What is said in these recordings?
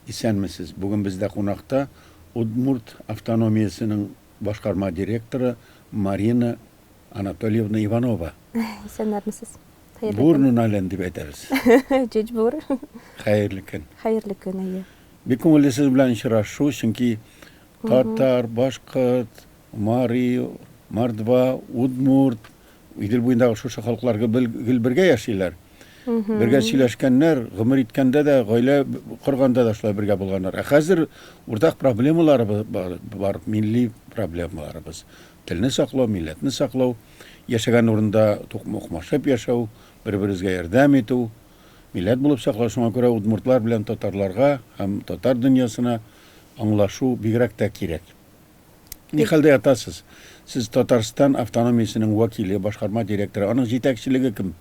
Исәнмесез. Бүген бездә кунакта Удмурт автономиясының башкарма директоры Марина Анатольевна Иванова. Исәннәрмесез. Бурнун ален дип әйтәбез. Җиҗбур. Хәерле көн. Хәерле көн, әйе. Бик күңелле сез белән очрашу, чөнки татар, башкорт, мари, мордва, удмурт, Идел буендагы шушы халыкларга бергә яшиләр. Бергә сөйләшкәннәр, гомер иткәндә дә, гаилә корганда да шулай бергә булганнар. Хәзер уртак проблемалар бар, милли проблемаларыбыз. Телне саклау, милләтне саклау, яшәгән урында укмашып яшәү, бер-беребезгә ярдәм итү, милләт булып саклау. Шуңа күрә удмуртлар белән татарларга һәм татар дөньясына аңлашу бигрәк тә кирәк. Ни хәлдә ятасыз? Сез Татарстан автономиясының вәкиле, башкарма директоры. Аның җитәкчелеге кем?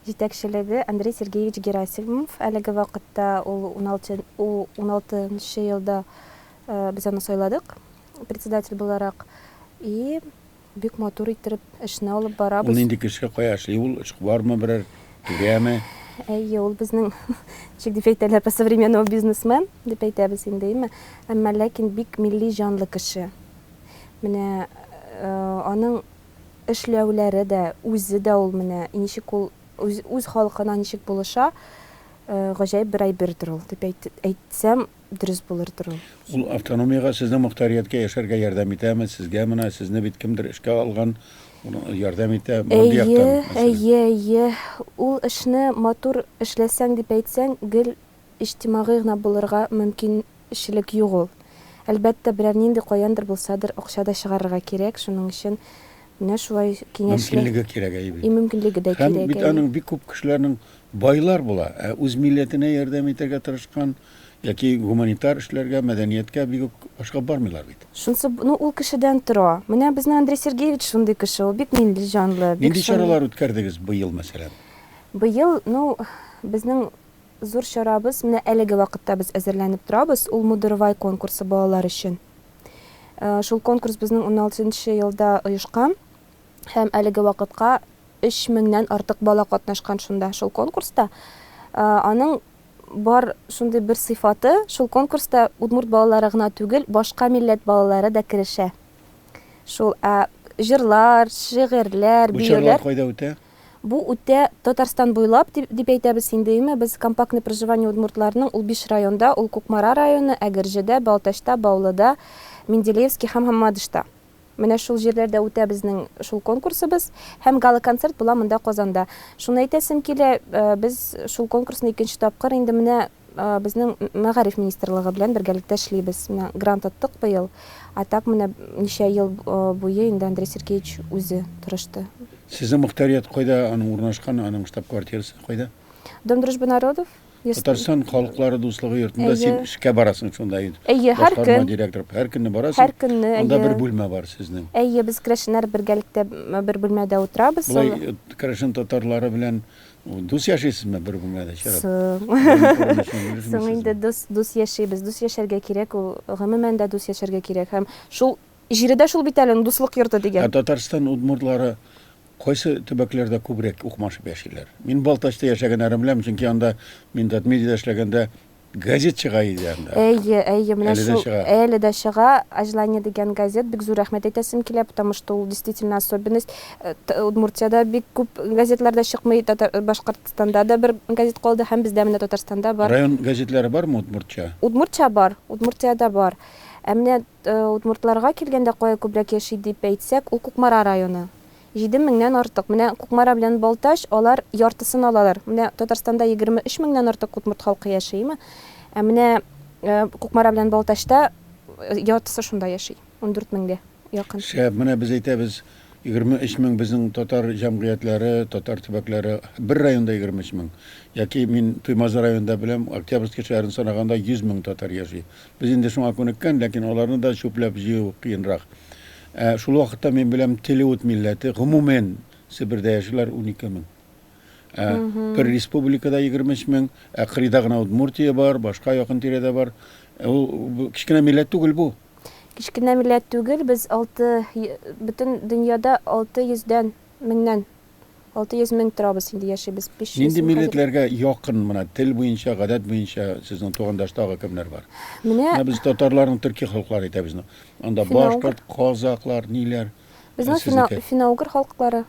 Җитәкчелеге Андрей Сергеевич Герасимов. Әлеге вакытта ул 16 елда без аны сайладык председатель буларак. И бик матур иттереп эшне алып барабыз. Ул нинди кеше, кая эшли? Ул бармы берәр түрәме? Әйе, ул безнең чик дип әйтәләр, современный бизнесмен дип әйтәбез инде. Әмма ләкин бик милли җанлы кеше. Менә аның эшләүләре дә, үзе дә ул менә ничек ул үз халкына ничек булыша, гаҗәеп бер әйбердер ул дип әйтсәм дөрес булырдыр ул. Ул автономиягә, сезнең мөхтәрияткә яшәргә ярдәм итәме? Сезгә менә сезне бит кемдер эшкә алган, ярдәм итә, мондый яктан. Әйе. Ул эшне матур эшләсәң дип әйтсәң, гел иҗтимагый гына булырга мөмкинчелек юк ул. Әлбәттә, берәр нинди каяндыр булсадыр, акча да чыгарырга кирәк. Шуның өчен менә шулай киңәшле. Мөмкинлеге кирәк, әйе. Мөмкинлеге дә кирәк. Һәм бит аның бик күп кешеләрнең байлар була. Үз милләтенә ярдәм итәргә тырышкан, яки гуманитар эшләргә, мәдәнияткә бик башка бармыйлар бит. Шунсы, ул кешедән тора. Менә безнең Андрей Сергеевич шундый кеше, ул бик милли җанлы. Нинди чаралар үткәрдегез быел, мәсәлән? Быел, безнең зур чарабыз, менә әлеге вакытта без әзерләнеп торабыз, ул Мудырвай конкурсы балалар өчен. Шул конкурс безнең 16 елда оешкан, һәм әлеге вакытка 3000-нән артык бала катнашкан шунда, шул конкурста. Аның бар шундый бер сыйфаты, шул конкурста удмурт балалары гына түгел, башка милләт балалары да керешә. Шул җырлар, шигырьләр, биюләр. Бу кайда үтә? Бу үтә Татарстан буйлап дип әйтәбез инде. Без компактный проживание удмуртларның ул 5 районда, ул Кукмара районы, Әгерҗедә, Балташта, Баулыда, Менделеевский һәм Хаммадышта. Менә шул җирләрдә үтә безнең шул конкурсыбыз, һәм гала концерт була монда Казанда. Шуны әйтәсем килә, без шул конкурсны икенче тапкыр инде менә безнең Мәгариф министрлыгы белән бергәлектә эшлибез. Менә грант аттык быел. Так менә ничә ел буе инде Андрей Сергеевич үзе тырышты. Сезнең мөхтәрият кайда, аның урнашкан, аның штаб-квартирасы кайда? Дом дружбы народов. Татарстан халыклары дуслыгы йортында син эшкә барасың шунда инде. Әйе, һәр көн. Директор, һәр көнне барасың. Һәр көнне, әйе. Анда бер бүлмә бар сезнең. Әйе, без керәшеннәр бергәлектә бер бүлмәдә утырабыз. Булай керәшен татарлары белән дус яшисезме бер бүлмәдә чират? Соң инде дус яшибез, дус яшәргә кирәк, ул гомумән дә дус яшәргә кирәк. Һәм шул җирдә шул бит әле дуслык йорты дигән. Татарстан удмуртлары кайсы төбәкләрдә күбрәк укмашып яшиләр? Мин Балташта яшәгәннәрен беләм, чөнки анда мин Татмедида эшләгәндә газет чыга иде анда. Әйе, менә шул әле дә чыга. Ажлание дигән газет, бик зур рәхмәт әйтәсем килә, потому что ул действительно особенность. Удмуртиядә бик күп газетларда чыкмый, Башкортстанда да бер газет калды, һәм бездә менә Татарстанда бар. Район газетләре бармы удмуртча? Удмуртча бар, Удмуртиядә бар. Менә удмуртларга килгәндә кая күбрәк яши дип әйтсәк, ул Кукмара районы. 7000-нән артык. Менә Кукмара белән Балташ, алар яртысын алалар. Менә Татарстанда 23000-нән артык удмурт халкы яшейме? Менә Кукмара белән Балташта яртысы шунда яши. 14000-гә якын. Шәп, менә без әйтәбез, 23000 безнең татар җәмгыятьләре, татар төбәкләре, бер районда 23000. Яки мин Туймазы районында беләм, Октябрьский шәһәрен санаганда 100,000 татар яши. Без инде шуңа күнеккән, ләкин аларны да чүпләп җыю кыенрак. Шул вакытта мин беләм, Телеут милләте гомумән Себердә яшиләр 12000. Бер республикада 23000, Кырыйда гына Удмуртия бар, башка якын тирәдә бар. Ул кичкенә милләт түгел бу. Кичкенә милләт түгел, без бөтен дөньяда 600-дән 1000-нән 600 мең торабыз инде яшибез. 500 Нинди мең хәзер. милләтләргә якын менә тел буенча, гадәт буенча сезнең тугандаштагы кемнәр бар? Менә Менә без татарларның төрки халыклары әйтәбез. Анда Финаугр. башкорт, казаклар, ниләр? безнең Сезнеке? финаугр халыклары.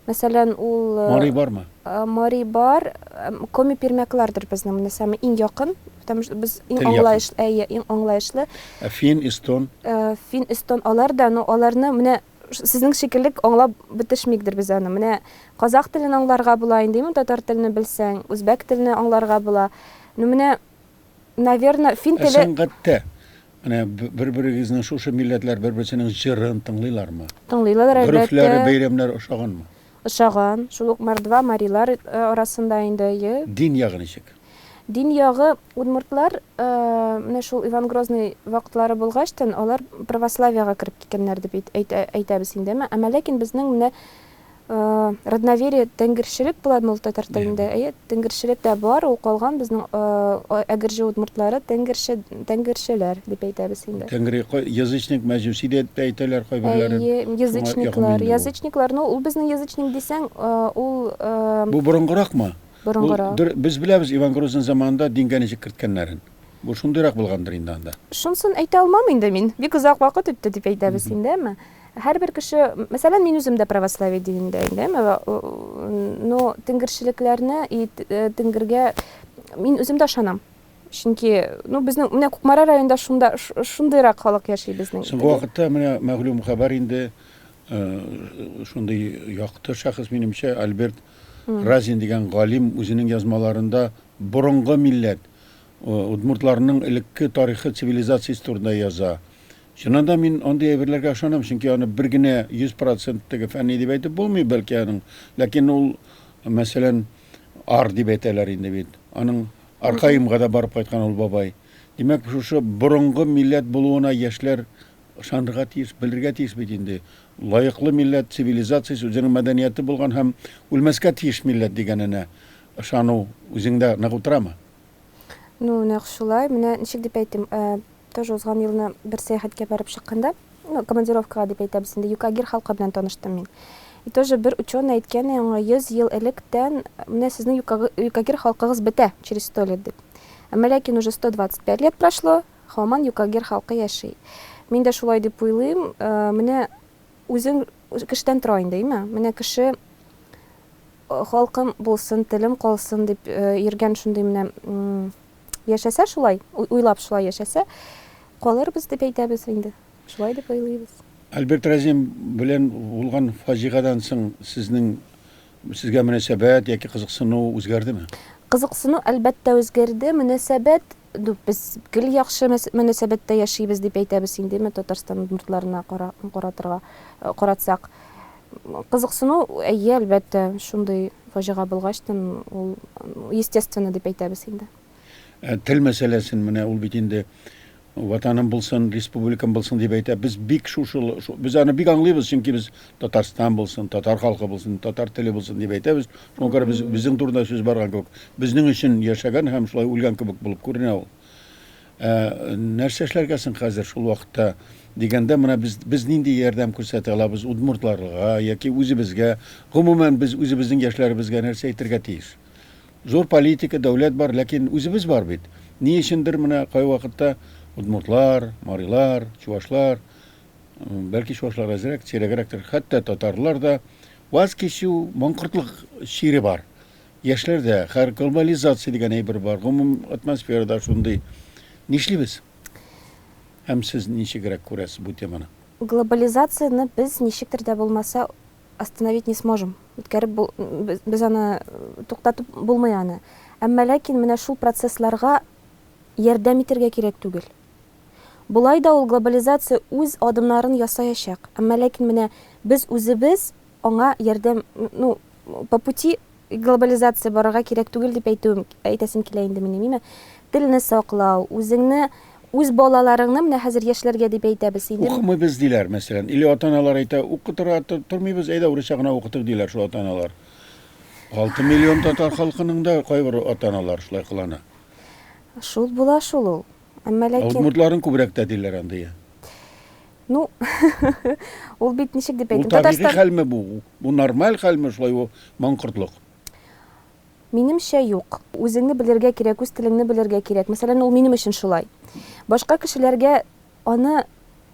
Мәсәлән, ул Мари бармы? Мари бар, коми пермяклардыр безнең менә самый иң якын, потому что без иң Тел якын. аңлаешлы, иң аңлаешлы. Фин, эстон. Фин, эстон алар да, но аларны менә сезнең шикелле аңлап бетешмигдер без аны. Менә казак телен аңларга була инде, татар телене белсәң, үзбәк телене аңларга була. Ну менә, наверное, фин теле Сәнгатьтә менә бер-берегезнең шушы милләтләр бер-берсенең җырын тыңлыйлармы? тыңлыйлар Гөрефләре, әлбәттә. бәйрәмнәр ошаганмы? Ошаган, шул ук мордва, марилар арасында инде. Дин ягы ничек? Дин ягы удмуртлар, менә шул Иван Грозный вакытлары булгачтан, алар православиягә кереп киткәннәр дип әйтәбез инде. Әмма ләкин безнең менә родноверие тәңгерчелек була ул татар телендә. Тәңгерчелек дә бар, ул калган безнең әгерҗе удмуртлары тәңгерчеләр дип әйтәбез инде. Тәңри язычник, мәҗүси дип әйтәләр кайберләре. Язычниклар, язычниклар, ну ул безнең язычник дисәң, ул Бу борынгыракмы? борынгырак. Без беләбез Иван Грозный заманында дингә ничек керткәннәрен. Бу шундыйрак булгандыр инде анда. Шунсын әйтә алмам инде мин. Бик озак вакыт үтте дип әйтәбез инде, әмма һәрбер кеше, мәсәлән, мин үзем дә православие динендә инде, но тәңгерчелекләрне тәңгергә мин үзем дә ышанам. Чөнки, ну безнең менә Кукмара районында шундыйрак халык яши безнең. Соңгы вакытта менә мәгълүм хәбәр инде шундый якты шәхес минемчә Альберт Разин дигән галим үзенең язмаларында борынгы милләт удмуртларның элекке тарихы цивилизациясе турында яза. Шунда мин андый әйберләргә ышанам, чөнки аны бер генә 100% теге фәнни дип әйтеп булмый бәлки аның. Ләкин ул мәсәлән ар дип әйтәләр инде бит. Аның Аркаимга да барып кайткан ул бабай. Димәк, шушы борынгы милләт булуына яшьләр ышанырга тиеш, белергә тиеш бит инде. Лаеклы милләт цивилизациясе үзенең мәдәнияте булган һәм үлмәскә тиеш милләт дигәненә ышану үзеңдә нык утырамы? Ну, нәкъ шулай. Менә ничек дип әйтим, тоже узган елны бер сәяхәткә барып чыкканда, ну, командировкага дип әйтәбез инде, Юкагир халкы белән таныштым мин. И тоже бер ученый әйткән, аңа 100 ел электән менә сезнең Юкагир халкыгыз бетә через 100 лет дип. Әмма ләкин уже 125 лет прошло, һаман Юкагир халкы яши. Мин дә шулай дип уйлыйм. Менә үзең кештән тора инде, әйме? Менә кеше халкым булсын, телем калсын дип йөргән шундый менә яшәсә шулай, уйлап шулай яшәсә, калырбыз дип әйтәбез инде. Шулай дип уйлыйбыз. Альберт Разин белән булган фаҗигадан соң сезгә мөнәсәбәт яки кызыксыну үзгәрдеме? Кызыксыну әлбәттә үзгәрде. Мөнәсәбәт, без гел яхшы мөнәсәбәттә яшибез дип әйтәбез инде, Татарстан удмуртларына каратсак. Кызыксыну, әлбәттә, шундый фаҗига булгачтан, ул естественно дип әйтәбез инде. Тел мәсьәләсен менә ул бит инде ватаным булсын, республикам булсын дип әйтә. Без бик без аны бик аңлыйбыз, чөнки без Татарстан булсын, татар халкы булсын, татар теле булсын дип әйтәбез. Шуңа күрә безнең турында сүз барган кебек, безнең өчен яшәгән һәм шулай үлгән кебек булып күренә ул. Нәрсә эшләргә соң хәзер шул вакытта дигәндә менә без нинди ярдәм күрсәтә алабыз удмуртларга яки үзебезгә, гомумән без үзебезнең яшьләребезгә нәрсә әйтергә тиеш? Зур политика, дәүләт бар, ләкин үзебез бар бит. Ни өчендер менә кай вакытта удмуртлар, марилар, чуашлар, бәлки чуашлар әзрәк, сирәгрәктер, хәтта татарлар да ваз кичү, моңкортлык шире бар. Яшьләрдә һәр глобализация дигән әйбер бар. Гомум атмосферада шундый. Нишлибез? Һәм сез ничегрәк күрәсез бу теманы? Глобализацияны без ничектер дә булмаса остановить не сможем. Үткәреп без аны туктатып булмый аны. Әмма ләкин менә шул процессларга ярдәм итәргә кирәк түгел. Булай да ул глобализация үз адымнарын ясаячак. Әмма ләкин менә без үзебез аңа ярдәм, ну, по пути глобализация барырга кирәк түгел дип әйтәсем килә инде минем. Телне саклау, үзеңне, үз балаларыңны менә хәзер яшьләргә дип әйтәбез инде. Укымыйбыз диләр, мәсәлән. Или ата-аналар әйтә, укытырга тормыйбыз, әйдә урысча гына укытык диләр шул ата-аналар. 6 миллион татар халкының да кайбер ата-аналар шулай кылана. Шул була шул ул. Әмма ләкин Удмуртларын күбрәк тә диләр анда. Ну, ул бит ничек дип Ул әйтим, табигый Татарстан хәлме бу? Бу нормаль хәлме шулай ул маңкортлык? минемчә юк. Үзеңне белергә кирәк, үз телеңне белергә кирәк. Мәсәлән, ул минем өчен шулай. Башка кешеләргә аны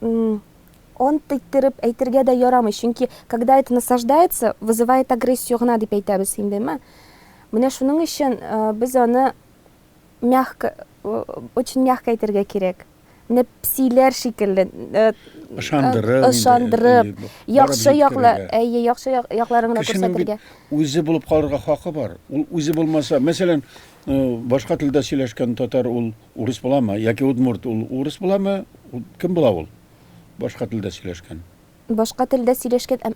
онт иттереп әйтергә дә ярамый, чөнки когда это насаждается, вызывает агрессию гына дип әйтәбез индеме. Менә шуның өчен без аны мягко, очень мягко әйтергә кирәк. Менә псиләр шикелле, ышандырып, яхшы яклар, яхшы якларын гына Кешенең бит күрсәтергә. үзе булып калырга хакы бар. Ул үзе булмаса, мәсәлән, башка телдә сөйләшкән татар ул урыс буламы, яки удмурт ул урыс буламы? Кем була ул? Башка телдә сөйләшкән. Башка телдә сөйләшкән.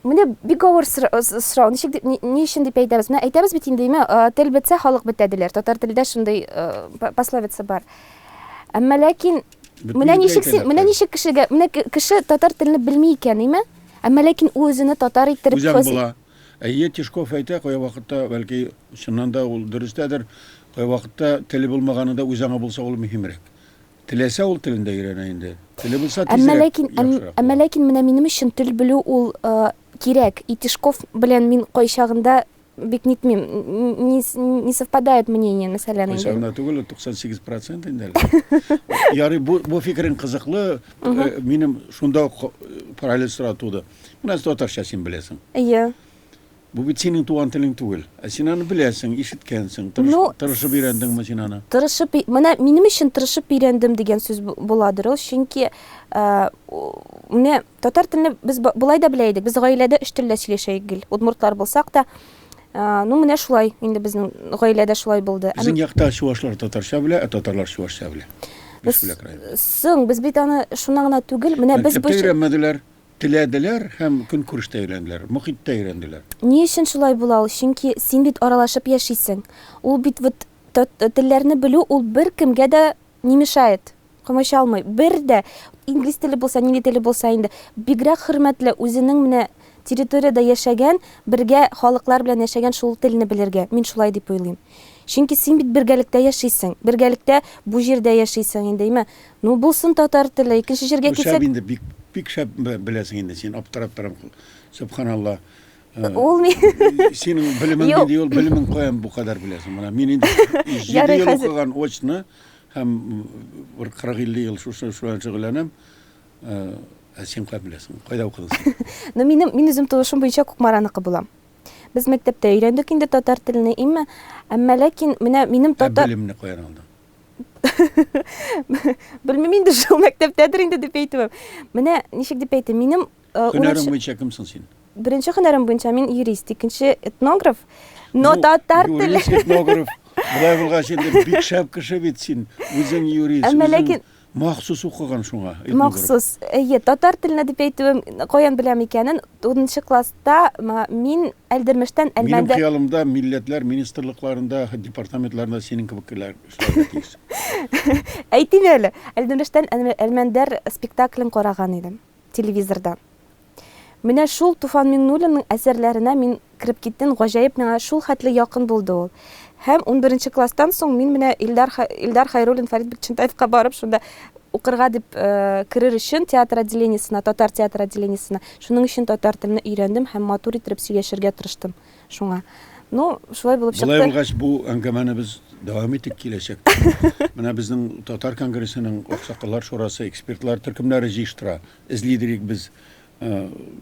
Менә бик авыр сорау. Ни өчен дип әйтәбез? Менә әйтәбез бит инде, тел бетсә, халык бетә диләр. Татар телдә шундый пословица бар. Әмма ләкин менә ничек кешегә, менә кеше татар телене белми икән, име? Әмма ләкин үзене татар иттереп Үзәң була. Әйе, Тишков әйтә, кая вакытта, бәлки, чыннан да ул дөрестәдер, кая вакытта теле булмаганында үзеңә булса ул мөһимрәк. Теләсә ул телендә өйрәнә инде. Теле булса тизрәк. Әмма ләкин менә минем өчен тел белү ул кирәк. И Тишков белән мин кайчагында бик нитмим, не совпадает мнение, мәсәлән инде. Кайчагында түгел, 98% инде. Ярый, бу фикерең кызыклы, минем шунда параллель сорау туды. Менә татарча син беләсең. Әйе. Бу бит синең туган телең түгел. Син аны беләсең, ишеткәнсең, тырышып өйрәндеңме син аны? Тырышып, менә минем өчен тырышып өйрәндем дигән сүз буладыр ул, чөнки менә татар телене без булай да белә идек. Без гаиләдә 3 телдә сөйләшә идек. Удмуртлар булсак та, ну менә шулай, инде безнең гаиләдә шулай булды. Безнең якта чуашлар татарча белә, татарлар чуашча белә. Соң без бит аны шуна гына түгел, менә без бу өйрәнмәделәр, теләделәр һәм көнкүрештә өйрәнделәр, мөхиттә өйрәнделәр. Ни өчен шулай була ул? Чөнки син бит аралашып яшисең. Ул бит телләрне белү ул беркемгә дә не мешает. Комачалмый. Бер дә инглиз теле булса, нинди теле булса инде, бигрәк хөрмәтле үзенең менә территорияда яшәгән, бергә халыклар белән яшәгән шул телне белергә. Мин шулай дип уйлыйм. Чөнки син бит бергәлектә яшисең. Бергәлектә бу җирдә яшисең инде, име? Ну булсын татар теле, икенче җиргә китсәк. Инде бик шәп беләсең инде син, аптырап торам. Субханалла. Ул ми Синең белемең инде ул белемең каян бу кадәр беләсең. Менә мин инде 7 ел укыган очны һәм 40-50 ел шулай шөгыльләнәм. Син кая беләсең? Кайда укыдың син? Ну мин үзем тулышым буенча Кукмараныкы булам. Без мәктәптә өйрәндек инде татар телене, имма, әмма ләкин менә минем татар белемне каян алдың? Белмим инде шул мәктәптәдер инде дип әйтәм. Менә ничек дип әйтәм, минем һөнәрем буенча кемсең син? Беренче һөнәрем буенча мин юрист, икенче этнограф. Но татар теле. Этнограф. Булай булгач инде бик шәп кеше бит син. Үзең юрист. Әмма ләкин махсус укыган шуңа. Махсус. Татар телене дип әйтәм, каян беләм икәнен, 4нчы класста мин Әлдермештән Әлмәндә. Минем хыялымда милләтләр министрлыкларында, департаментларында синең кебекләр эшләргә тиеш. Әйтим әле, Әлдермештән Әлмәндәр спектаклен караган идем телевизорда. Менә шул Туфан Миңнуллинның әсәрләренә мин кирип киттем, гаҗәеп миңа шул хәтле якын булды ул. Һәм 11нче класстан соң мин менә Илдар Хайруллин, Фарид Бикчентаевка барып шунда укырга дип кирер өчен театр отделениесына, татар театр отделениесына. Шуның өчен татар телене өйрәндем һәм матур итеп сөйләшергә тырыштым шуңа. Ну, шулай булып чыкты. Булай булгач бу әңгәмәне без дәвам итеп киләчәк. Менә безнең татар конгрессының аксакаллар шурасы, экспертлар төркемнәре җыештыра. Эзлидерик без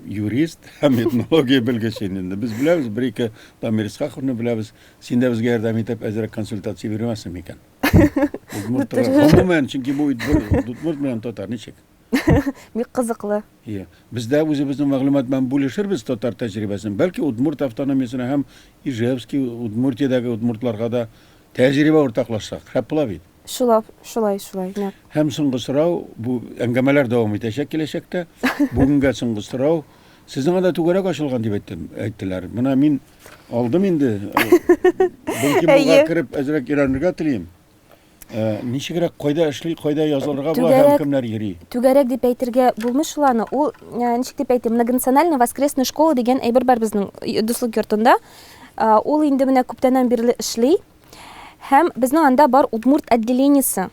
юрист һәм этнология белгечен инде. Без беләбез, бер-ике Дамир Исхаковны беләбез. Син дә безгә ярдәм итеп әзрәк консультация бирмәсең икән. Гомумән, чөнки бу удмурт белән татар ничек? Бик кызыклы. Бездә үзебезнең мәгълүмат белән бүлешербез татар тәҗрибәсен. Бәлки удмурт автономиясенә һәм Ижевский, Удмуртиядәге удмуртларга да тәҗрибә уртаклашсак, шәп була бит. Шулай. Һәм соңгы сорау, бу әңгәмәләр дәвам итәчәк киләчәктә. Бүгенгә соңгы сорау, сезнең анда түгәрәк ачылган дип әйттеләр. Менә мин алдым инде. Бәлки буга кирип әзрәк өйрәнергә телим. Ничегрәк кайда эшли, кайда язылырга була һәм кемнәр йөри? Түгәрәк дип әйтергә булмый шул аны. Ул ничек дип әйтим, многонациональная воскресная школа дигән әйбер бар безнең дуслык йортында. Ул инде менә күптәннән бирле эшли. Һәм безнең анда бар удмурт отделениесе.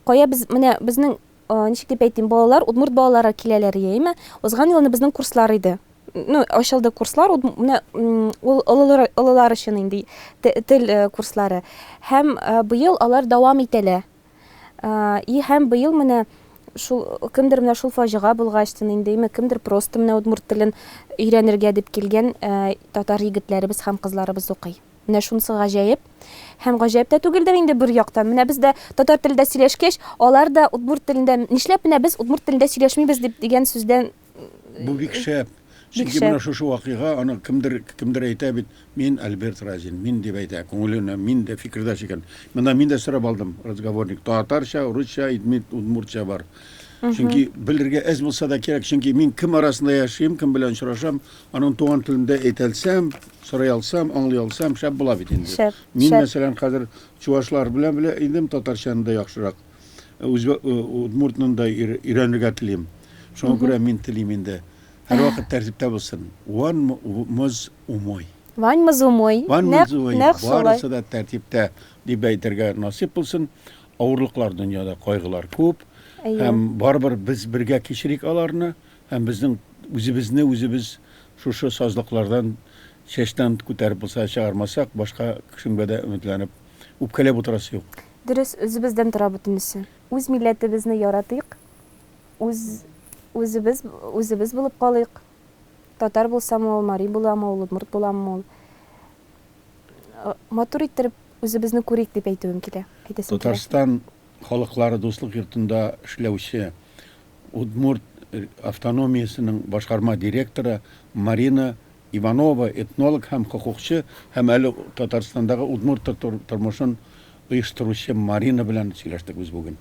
Кая без менә безнең ничек дип әйтим, балалар, удмурт балалары киләләр яме. Узган елны безнең курслар иде. Ну, ачылды курслар, менә ул олылар өчен инде тел курслары. Һәм быел алар дәвам итәләр. И һәм быел менә шул кемдер менә шул фаҗига булгачтын инде, кемдер просто менә удмурт телен өйрәнергә дип килгән татар егетләребез һәм кызларыбыз укый. Менә шунысы гаҗәеп. Һәм гаҗәеп тә түгелдер инде бер яктан. Менә без дә татар телендә сөйләшкәч, алар да удмурт телендә, нишләп менә без удмурт телендә сөйләшмибез дип дигән сүздән Бу бик шәп. Чөнки шәп. менә шушы вакыйга аны кемдер әйтә бит, мин Альберт Разин, мин дип әйтә, күңеленә мин дә фикердәш икән. Менә мин дә сорап алдым, разговорник, татарча, русча, удмуртча бар. Чөнки белергә әз булса да кирәк, чөнки мин кем арасында яшим, кем белән очрашам, аның туган телендә әйтәлсәм, сорый алсам, аңлый алсам, шәп була бит инде. Шәп, Мин шәп. мәсәлән хәзер чуашлар белән идем, татарчаны да яхшырак. Удмуртны да өйрәнергә телим. Шуңа күрә мин телим инде. Һәр вакыт тәртиптә булсын. Ван мыз умой. Вань мызумой. Ван мыз умой. Нәкъ шулай. Барысы да тәртиптә дип әйтергә насип булсын. Авырлыклар дөньяда, кайгылар күп. Һәм барыбер без бергә кичерик аларны, һәм безнең үзебез шушы сазлыклардан чәчтән күтәреп булса чыгармасак, башка кешегә дә өметләнеп үпкәләп утырасы юк. Дөрес, үзебездән тора бөтенесе. Үз милләтебезне яратыйк. Үзебез булып калыйк. Татар булсам ул, мари буламы ул, удмурт буламы ул. Матур иттереп үзебезне күрик дип әйтүем килә. Әйтәсем килә. Татарстан халыклары дуслык йортында эшләүче Удмурт автономиясының башкарма директоры Марина Иванова, этнолог һәм хукукчы, һәм әле Татарстандагы удмурт тормышын оештыручы Марина белән сөйләштек без бүген.